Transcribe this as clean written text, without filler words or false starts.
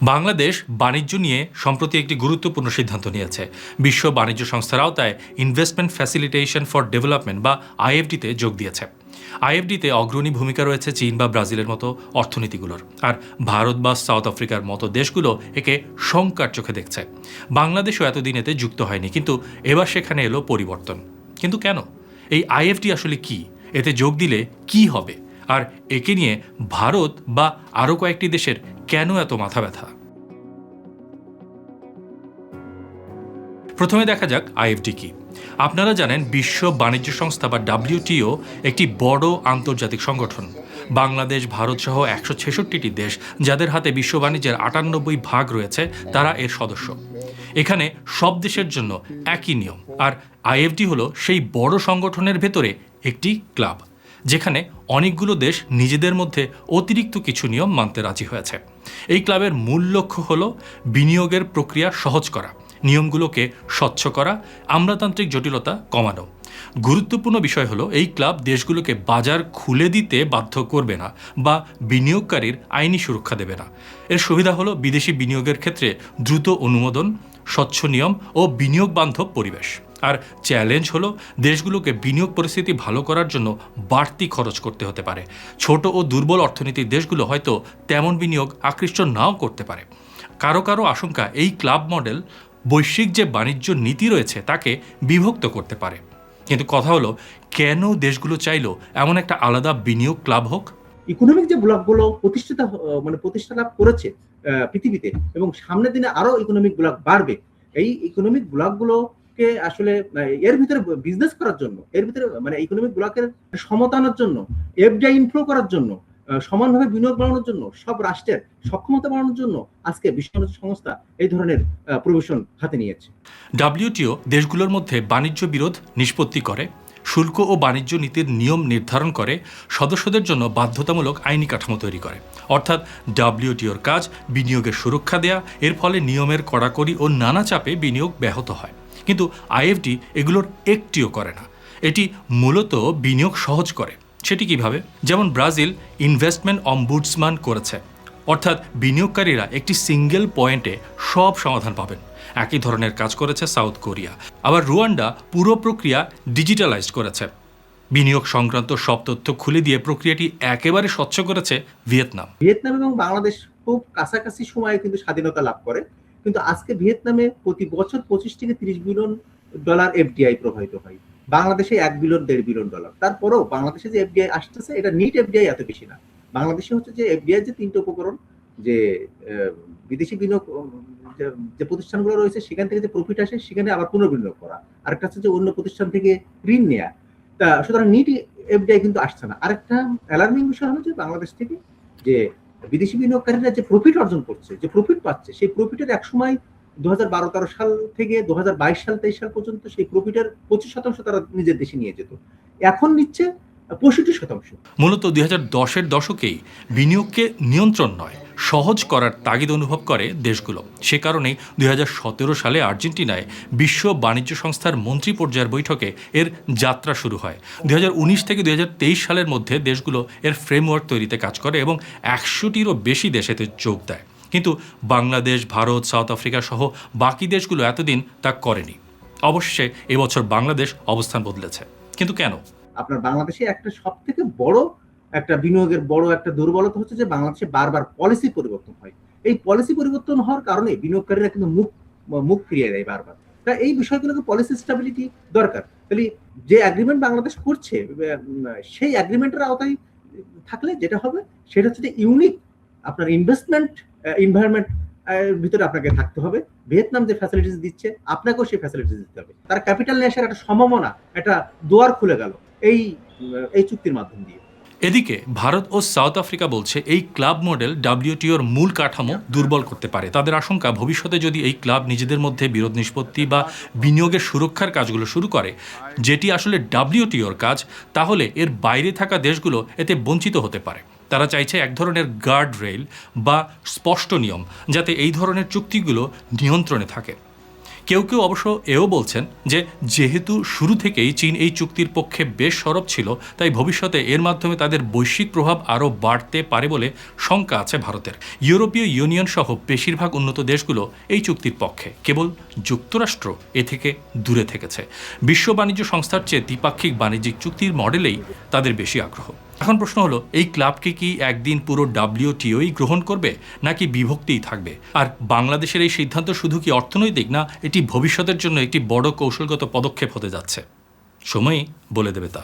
বাংলাদেশ বাণিজ্য নিয়ে সম্প্রতি একটি গুরুত্বপূর্ণ সিদ্ধান্ত নিয়েছে। বিশ্ব বাণিজ্য সংস্থার আওতায় ইনভেস্টমেন্ট ফ্যাসিলিটেশন ফর ডেভেলপমেন্ট বা আইএফডিতে যোগ দিয়েছে। আইএফডিতে অগ্রণী ভূমিকা রয়েছে চীন বা ব্রাজিলের মতো অর্থনীতিগুলোর, আর ভারত বা সাউথ আফ্রিকার মতো দেশগুলো একে শঙ্কার চোখে দেখছে। বাংলাদেশও এতদিন এতে যুক্ত হয়নি, কিন্তু এবার সেখানে এলো পরিবর্তন। কিন্তু কেন? এই আইএফডি আসলে কি? এতে যোগ দিলে কি হবে? আর একে নিয়ে ভারত বা আরও কয়েকটি দেশের কেন এত মাথা ব্যথা? প্রথমে দেখা যাক আইএফডি কি। আপনারা জানেন, বিশ্ব বাণিজ্য সংস্থা বা ডাব্লিউটিও একটি বড় আন্তর্জাতিক সংগঠন। বাংলাদেশ, ভারত সহ 166টি দেশ, যাদের হাতে বিশ্ব বাণিজ্যের 98% রয়েছে, তারা এর সদস্য। এখানে সব দেশের জন্য একই নিয়ম, আর আইএফডি হলো সেই বড় সংগঠনের ভেতরে একটি ক্লাব, যেখানে অনেকগুলো দেশ নিজেদের মধ্যে অতিরিক্ত কিছু নিয়ম মানতে রাজি হয়েছে। এই ক্লাবের মূল লক্ষ্য হল বিনিয়োগের প্রক্রিয়া সহজ করা, নিয়মগুলোকে স্বচ্ছ করা, আমলাতান্ত্রিক জটিলতা কমানো। গুরুত্বপূর্ণ বিষয় হলো, এই ক্লাব দেশগুলোকে বাজার খুলে দিতে বাধ্য করবে না বা বিনিয়োগকারীর আইনি সুরক্ষা দেবে না। এর সুবিধা হলো বিদেশি বিনিয়োগের ক্ষেত্রে দ্রুত অনুমোদন, স্বচ্ছ নিয়ম ও বিনিয়োগ বান্ধব পরিবেশ। আর চ্যালেঞ্জ হলো, দেশগুলোকে বিনিয়োগ পরিস্থিতি ভালো করার জন্য বাড়তি খরচ করতে হতে পারে। ছোট ও দুর্বল অর্থনীতির দেশগুলো হয়তো তেমন বিনিয়োগ আকৃষ্ট নাও করতে পারে। কারো কারো আশঙ্কা, এই ক্লাব মডেল বৈশ্বিক যে বাণিজ্য নীতি রয়েছে তাকে বিভক্ত করতে পারে। কিন্তু কথা হলো, কেন দেশগুলো চাইলো এমন একটা আলাদা বিনিয়োগ ক্লাব হোক? ইকোনমিক যে ব্লকগুলো প্রতিষ্ঠা লাভ করেছে পৃথিবীতে, এবং সামনের দিনে আরো ইকোনমিক ব্লক বাড়বে। এই ইকোনমিক ব্লকগুলোকে আসলে এর ভিতরে বিজনেস করার জন্য, এর ভিতরে ইকোনমিক ব্লকের সমতানোর জন্য, এফডিআই ইনফ্লো করার জন্য, সমানভাবে বিনিয়োগ বাড়ানোর জন্য, সব রাষ্ট্রের সক্ষমতা বাড়ানোর জন্য আজকে বিশ্ব বাণিজ্য সংস্থা এই ধরনের প্রভিশন হাতে নিয়েছে। ডাব্লিউটিও দেশগুলোর মধ্যে বাণিজ্য বিরোধ নিষ্পত্তি করে, শুল্ক ও বাণিজ্য নীতির নিয়ম নির্ধারণ করে, সদস্যদের জন্য বাধ্যতামূলক আইনি কাঠামো তৈরি করে। অর্থাৎ ডাব্লিউটিওর কাজ বিনিয়োগের সুরক্ষা দেয়া, এর ফলে নিয়মের কড়াকড়ি ও নানা চাপে বিনিয়োগ ব্যাহত হয়। কিন্তু আইএফডি এগুলোর একটিও করে না। এটি মূলত বিনিয়োগ সহজ করে। সেটি কিভাবে? যেমন ব্রাজিল ইনভেস্টমেন্ট অম্বুডসম্যান করেছে, অর্থাৎ বিনিয়োগকারীরা একটি সিঙ্গেল পয়েন্টে সব সমাধান পাবেন। একই ধরনের কাজ করেছে সাউথ কোরিয়া। আবার রুয়ান্ডা পুরো প্রক্রিয়া ডিজিটালাইজড করেছে। বিনিয়োগ সংক্রান্ত সব তথ্য খুলে দিয়ে প্রক্রিয়াটি একেবারে স্বচ্ছ করেছে ভিয়েতনাম। ভিয়েতনাম এবং বাংলাদেশ খুব কাছাকাছি সময়ে কিন্তু স্বাধীনতা লাভ করে, কিন্তু আজকে ভিয়েতনামে প্রতি বছর 25 থেকে 30 বিলিয়ন ডলার এফডিআই প্রবাহিত হয়। বাংলাদেশে 1 বিলিয়ন 1.5 বিলিয়ন ডলার। তারপরেও বাংলাদেশে যে এফডিআই আসতেছে, এটা নিট এফডিআই এত বেশি না। বাংলাদেশে হচ্ছে যে এফডিআই যে 3টে উপকরণ, যে বিদেশি বিনিয়োগ, যে প্রতিষ্ঠানগুলো রয়েছে সেখান থেকে যে প্রফিট আসে সেখানে আবার পুনর্বিনিয়োগ করা, আরেকটা হচ্ছে যে অন্য প্রতিষ্ঠান থেকে ঋণ নেয়া। সুতরাং নিট এফডিআই কিন্তু আসছে না। আরেকটা অ্যালার্মিং বিষয় হলো যে বাংলাদেশ থেকে যে বিদেশি বিনিয়োগকারীরা যে প্রফিট অর্জন করছে, যে প্রফিট পাচ্ছে, সেই প্রফিটের এক সময় 2012-13 সাল থেকে 2022 সাল 23 সাল পর্যন্ত সেই প্রফিটের 25% তারা নিজের দেশে নিয়ে যেত, এখন নিচ্ছে 65%। মূলত 2010-এর দশকেই বিনিয়োগকে নিয়ন্ত্রণ নয়, সহজ করার তাগিদ অনুভব করে দেশগুলো। সে কারণেই 2017 সালে আর্জেন্টিনায় বিশ্ব বাণিজ্য সংস্থার মন্ত্রী পর্যায়ের বৈঠকে এর যাত্রা শুরু হয়। 2019 থেকে 2023 সালের মধ্যে দেশগুলো এর ফ্রেমওয়ার্ক তৈরিতে কাজ করে এবং 100টিরও বেশি দেশ এতে যোগ দেয়। কিন্তু বাংলাদেশ, ভারত, সাউথ আফ্রিকা সহ বাকি দেশগুলো এতদিন তা করেনি। অবশেষে এবছর বাংলাদেশ অবস্থান বদলেছে। কিন্তু কেন? আপনার বাংলাদেশে একটা সব থেকে বড় একটা বিনিয়োগের বড় একটা দুর্বলতা হচ্ছে যে বাংলাদেশে বারবার পলিসি পরিবর্তন হয়। এই পলিসি পরিবর্তন হওয়ার কারণে বিনিয়োগকারীরা কিন্তু মুখ ফিরিয়ে দেয় বারবার। তা এই বিষয়গুলোকে পলিসি স্টেবিলিটি দরকার। তাহলে যে অ্যাগ্রিমেন্ট বাংলাদেশ করছে, সেই অ্যাগ্রিমেন্টের আওতায় থাকলে যেটা হবে সেটা হচ্ছে যে ইউনিক আপনার ইনভেস্টমেন্ট এনভায়রনমেন্ট ভিতরে আপনাকে থাকতে হবে। ভিয়েতনাম যে ফ্যাসিলিটিস দিচ্ছে, আপনাকেও সেই ফ্যাসিলিটিস দিতে হবে। তার ক্যাপিটাল নিয়ে আসার একটা সম্ভাবনা, একটা দুয়ার খুলে গেল এই চুক্তির মাধ্যম দিয়ে। এদিকে ভারত ও সাউথ আফ্রিকা বলছে, এই ক্লাব মডেল ডাব্লিউটিওর মূল কাঠামো দুর্বল করতে পারে। তাদের আশঙ্কা, ভবিষ্যতে যদি এই ক্লাব নিজেদের মধ্যে বিরোধ নিষ্পত্তি বা বিনিয়োগের সুরক্ষার কাজগুলো শুরু করে, যেটি আসলে ডাব্লিউটিওর কাজ, তাহলে এর বাইরে থাকা দেশগুলো এতে বঞ্চিত হতে পারে। তারা চাইছে এক ধরনের গার্ড রেইল বা স্পষ্ট নিয়ম, যাতে এই ধরনের চুক্তিগুলো নিয়ন্ত্রণে থাকে। কেউ কেউ অবশ্য এও বলছেন যে যেহেতু শুরু থেকেই চীন এই চুক্তির পক্ষে বেশ সরব ছিল, তাই ভবিষ্যতে এর মাধ্যমে তাদের বৈশ্বিক প্রভাব আরও বাড়তে পারে বলে শঙ্কা আছে ভারতের। ইউরোপীয় ইউনিয়ন সহ বেশিরভাগ উন্নত দেশগুলো এই চুক্তির পক্ষে, কেবল যুক্তরাষ্ট্র এ থেকে দূরে থেকেছে। বিশ্ব বাণিজ্য সংস্থার চেয়ে দ্বিপাক্ষিক বাণিজ্যিক চুক্তির মডেলেই তাদের বেশি আগ্রহ। এখন প্রশ্ন হলো, এই ক্লাবকে কি একদিন পুরো WTOই গ্রহণ করবে, নাকি বিভক্তিই থাকবে? আর বাংলাদেশের এই সিদ্ধান্ত শুধু কি অর্থনৈতিক, না এটি ভবিষ্যতের জন্য একটি বড় কৌশলগত পদক্ষেপ হতে যাচ্ছে? সময়ই বলে দেবে তা।